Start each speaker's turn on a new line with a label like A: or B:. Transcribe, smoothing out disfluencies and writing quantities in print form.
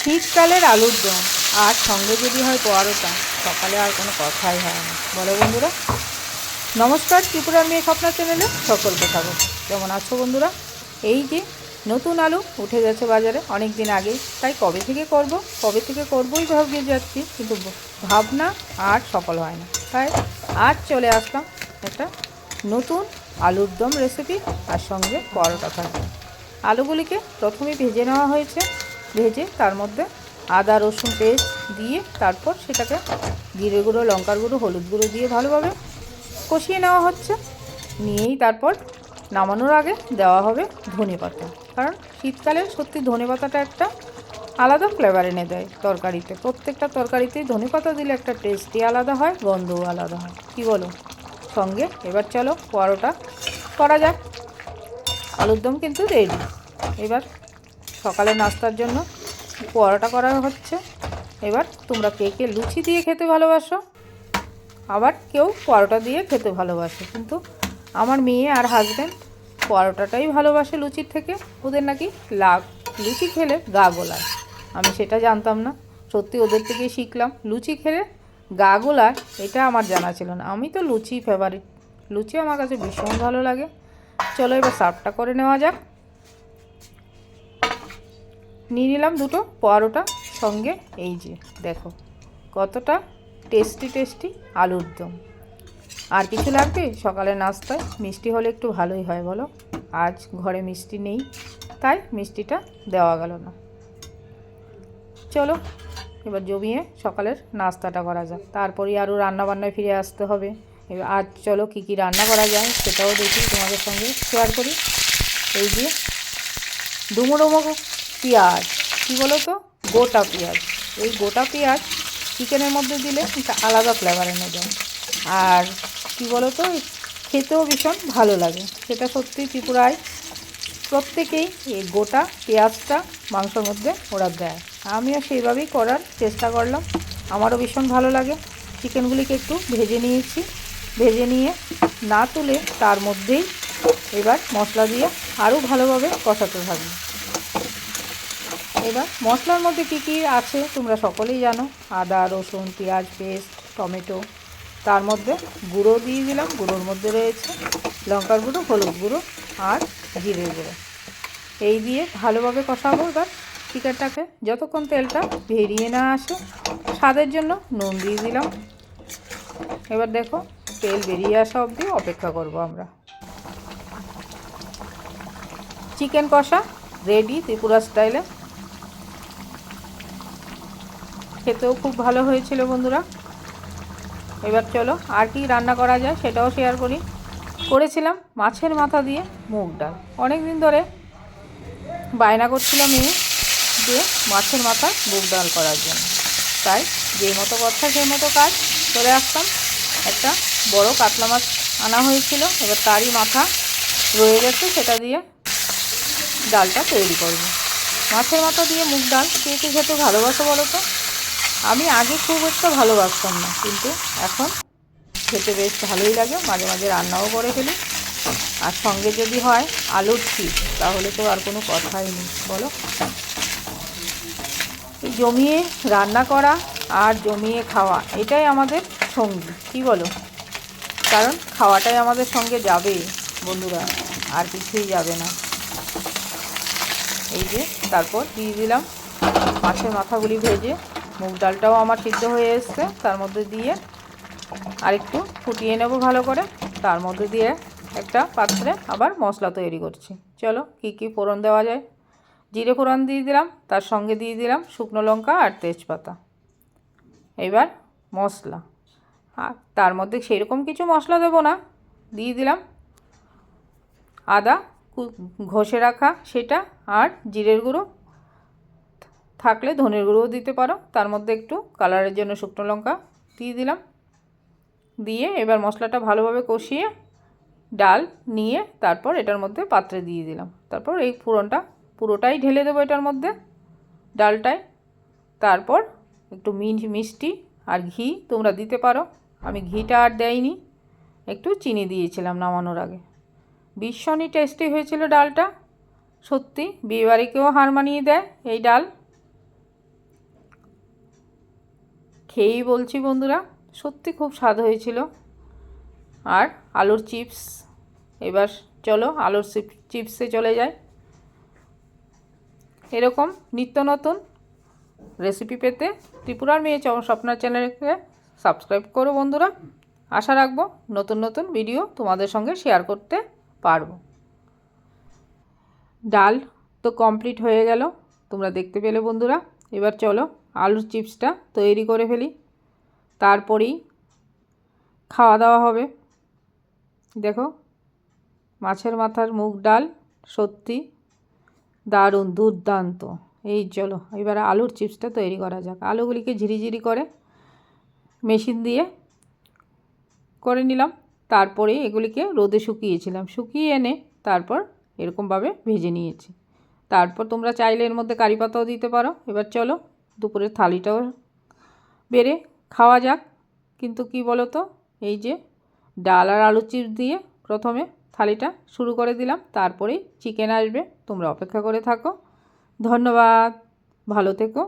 A: শীতকালের আলুর দম আর সঙ্গে যদি হয় পরোটা, সকালে আর কোনো কথাই হয় না, বলো বন্ধুরা। নমস্কার, ত্রিপুরার মেয়ে স্বপ্না চ্যানেলে সকলকে স্বাগত। কেমন আছো বন্ধুরা? এই যে নতুন আলু উঠে গেছে বাজারে অনেক দিন আগেই, তাই কবে থেকে করবোই ভাবিয়ে যাচ্ছি, কিন্তু ভাবনা আর সফল হয় না। তাই আজ চলে আসলাম একটা নতুন আলুর দম রেসিপি আর সঙ্গে পরোটা থাকবে। আলুগুলিকে প্রথমে ভেজে নেওয়া হয়েছে, ভেজে তার মধ্যে আদা রসুন পেস্ট দিয়ে তারপর সেটাকে জিরে গুঁড়ো, লঙ্কার গুঁড়ো, হলুদ গুঁড়ো দিয়ে ভালোভাবে কষিয়ে নেওয়া হচ্ছে। নিয়েই তারপর নামানোর আগে দেওয়া হবে ধনেপাতা, কারণ শীতকালে সত্যি ধনেপাতাটা একটা আলাদা ফ্লেভার এনে দেয় তরকারিতে। প্রত্যেকটা তরকারিতেই ধনেপাতা দিলে একটা টেস্টই আলাদা হয়, গন্ধও আলাদা হয়, কি বলো? সঙ্গে এবার চলো পরোটা করা যাক। আলুর দম কিন্তু রেডি। এবার সকালে নাস্তার জন্য পরোটা করা হচ্ছে। এবার তোমরা কে কে লুচি দিয়ে খেতে ভালোবাসো, আবার কেউ পরোটা দিয়ে খেতে ভালোবাসে, কিন্তু আমার মেয়ে আর হাজব্যান্ড পরোটাটাই ভালোবাসে লুচির থেকে। ওদের নাকি লুচি খেলে গা গোলায়। আমি সেটা জানতাম না, সত্যি ওদের থেকেই শিখলাম। লুচি খেলে গা গোলায়, এটা আমার জানা ছিল না। আমি তো লুচি ফেভারিট, লুচি আমার কাছে ভীষণ ভালো লাগে। চলো এবার সার্ভটা করে নেওয়া যাক। নিয়ে নিলাম দুটো পরোটা, সঙ্গে এই যে দেখো কতটা টেস্টি আলুর দম। আর কিছু লাগবে সকালে নাস্তায়? মিষ্টি হলে একটু ভালোই হয় বলো। আজ ঘরে মিষ্টি নেই, তাই মিষ্টিটা দেওয়া গেল না। চলো এবার জমিয়ে সকালের নাস্তাটা করা যাক, তারপরে আরও রান্নাবান্নায় ফিরে আসতে হবে। এবার আজ চলো কী কী রান্না করা যায় সেটাও দেখি, তোমাদের সঙ্গে শেয়ার করি। এই যে ডুমো ডুমো পেঁয়াজ, কী বলো তো, গোটা পেঁয়াজ। এই গোটা পেঁয়াজ চিকেনের মধ্যে দিলে একটা আলাদা ফ্লেভার এনে দেয়, আর কী বলো তো, খেতেও ভীষণ ভালো লাগে। সেটা সত্যি ত্রিপুরায় প্রত্যেকেই এই গোটা পেঁয়াজটা মাংসের মধ্যে ওরা দেয়। আমিও সেইভাবেই করার চেষ্টা করলাম, আমারও ভীষণ ভালো লাগে। চিকেনগুলিকে একটু ভেজে নিয়েছি, ভেজে নিয়ে না তুলে তার মধ্যেই এবার মশলা দিয়ে আরও ভালোভাবে কষাতে থাকবে। এবার মশলার মধ্যে কী কী আছে তোমরা সকলেই জানো। আদা রসুন পেঁয়াজ পেস্ট, টমেটো, তার মধ্যে গুঁড়ো দিয়ে দিলাম। গুঁড়োর মধ্যে রয়েছে লঙ্কার গুঁড়ো, হলুদ গুঁড়ো আর জিরে গুঁড়ো। এই দিয়ে ভালোভাবে কষাবো এবার চিকেনটাকে, যতক্ষণ তেলটা বেরিয়ে না আসে। স্বাদের জন্য নুন দিয়ে দিলাম। এবার দেখো তেল বেরিয়ে আসা অবধি অপেক্ষা করব আমরা। চিকেন কষা রেডি ত্রিপুরা স্টাইলে। খেতেও খুব ভালো হয়েছিল বন্ধুরা। এবার চলো আর কি রান্না করা যায় সেটাও শেয়ার করেছিলাম মাছের মাথা দিয়ে মুগ ডাল। অনেক দিন ধরে বায়না করছিলাম মেয়ে যে মাছের মাথা মুগ ডাল করার জন্য, তাই যেই মতো কথা সেই মতো কাজ চলে আসতাম। একটা বড় কাতলা মাছ আনা হয়েছিল, এবার তারই মাথা রয়ে গেছে, সেটা দিয়ে ডালটা তৈরি করব। মাছের মাথা দিয়ে মুগ ডাল কে কে খেতে ভালোবাসো বলো তো? আমি আগে খুব একটা ভালোবাসতাম না, কিন্তু এখন খেতে বেশ ভালোই লাগে। মাঝে মাঝে রান্নাও করে ফেলি, আর সঙ্গে যদি হয় আলুর চিপস, তাহলে তো আর কোনো কথাই নেই বলো। এই জমিয়ে রান্না করা আর জমিয়ে খাওয়া, এটাই আমাদের সঙ্গী, কি বলো? কারণ খাওয়াটাই আমাদের সঙ্গে যাবে বন্ধুরা, আর কিছুই যাবে না। এই যে তারপর দিয়ে দিলাম মাছের মাথাগুলি ভেজে। মুগ ডালটাও আমার সিদ্ধ হয়ে এসছে, তার মধ্যে দিয়ে আরেকটু ফুটিয়ে নেব ভালো করে। তার মধ্যে দিয়ে একটা পাত্রে আবার মশলা তৈরি করছি। চলো কী কী ফোড়ন দেওয়া যায়। জিরে ফোড়ন দিয়ে দিলাম, তার সঙ্গে দিয়ে দিলাম শুকনো লঙ্কা আর তেজপাতা। এবার মশলা, আর তার মধ্যে সেরকম কিছু মশলা দেবো না। দিয়ে দিলাম আদা ঘষে রাখা সেটা, আর জিরের গুঁড়ো, থাকলে ধনের গুঁড়োও দিতে পারো। তার মধ্যে একটু কালারের জন্য শুকনো লঙ্কা দিয়ে দিলাম। দিয়ে এবার মশলাটা ভালোভাবে কষিয়ে ডাল নিয়ে তারপর এটার মধ্যে পাত্রে দিয়ে দিলাম। তারপর এই ফোড়নটা পুরোটাই ঢেলে দেবো এটার মধ্যে, ডালটায়। তারপর একটু মিষ্টি আর ঘি তোমরা দিতে পারো, আমি ঘিটা আর দেইনি, একটু চিনি দিয়েছিলাম নামানোর আগে। ভীষণই টেস্টি হয়েছিল ডালটা, সত্যি বিয়েবাড়িকেও হার মানিয়ে দেয় এই ডাল। খেয়েই বলছি বন্ধুরা, সত্যি খুব স্বাদ হয়েছিল। আর আলুর চিপস, এবার চলো আলুর চিপসে চলে যাই। এরকম নিত্য নতুন রেসিপি পেতে ত্রিপুরার মেয়ে স্বপ্নার চ্যানেলকে সাবস্ক্রাইব করো বন্ধুরা। আশা রাখবো নতুন নতুন ভিডিও তোমাদের সঙ্গে শেয়ার করতে পারবো। ডাল তো কমপ্লিট হয়ে গেল, তোমরা দেখতে পেলে বন্ধুরা। এবার চলো আলুর চিপসটা তৈরি করে ফেলি, তারপরেই খাওয়া দাওয়া হবে। দেখো, মাছের মাথার মুগ ডাল সত্যি দারুণ দুর্দান্ত। এই চলো এবার আলুর চিপসটা তৈরি করা যাক। আলুগুলিকে ঝিরিঝিরি করে মেশিন দিয়ে করে নিলাম, তারপরে এগুলিকে রোদে শুকিয়েছিলাম, শুকিয়ে এনে তারপর এরকমভাবে ভেজে নিয়েছি। তারপর তোমরা চাইলে এর মধ্যে কারি পাতাও দিতে পারো। এবার চলো দুপুরের থালিটাও বেড়ে খাওয়া যাক। কিন্তু কি বলো তো, এই যে ডাল আর আলু চিপস দিয়ে প্রথমে থালিটা শুরু করে দিলাম, তারপরেই চিকেন আসবে। তোমরা অপেক্ষা করে থাকো। ধন্যবাদ, ভালো থেকো।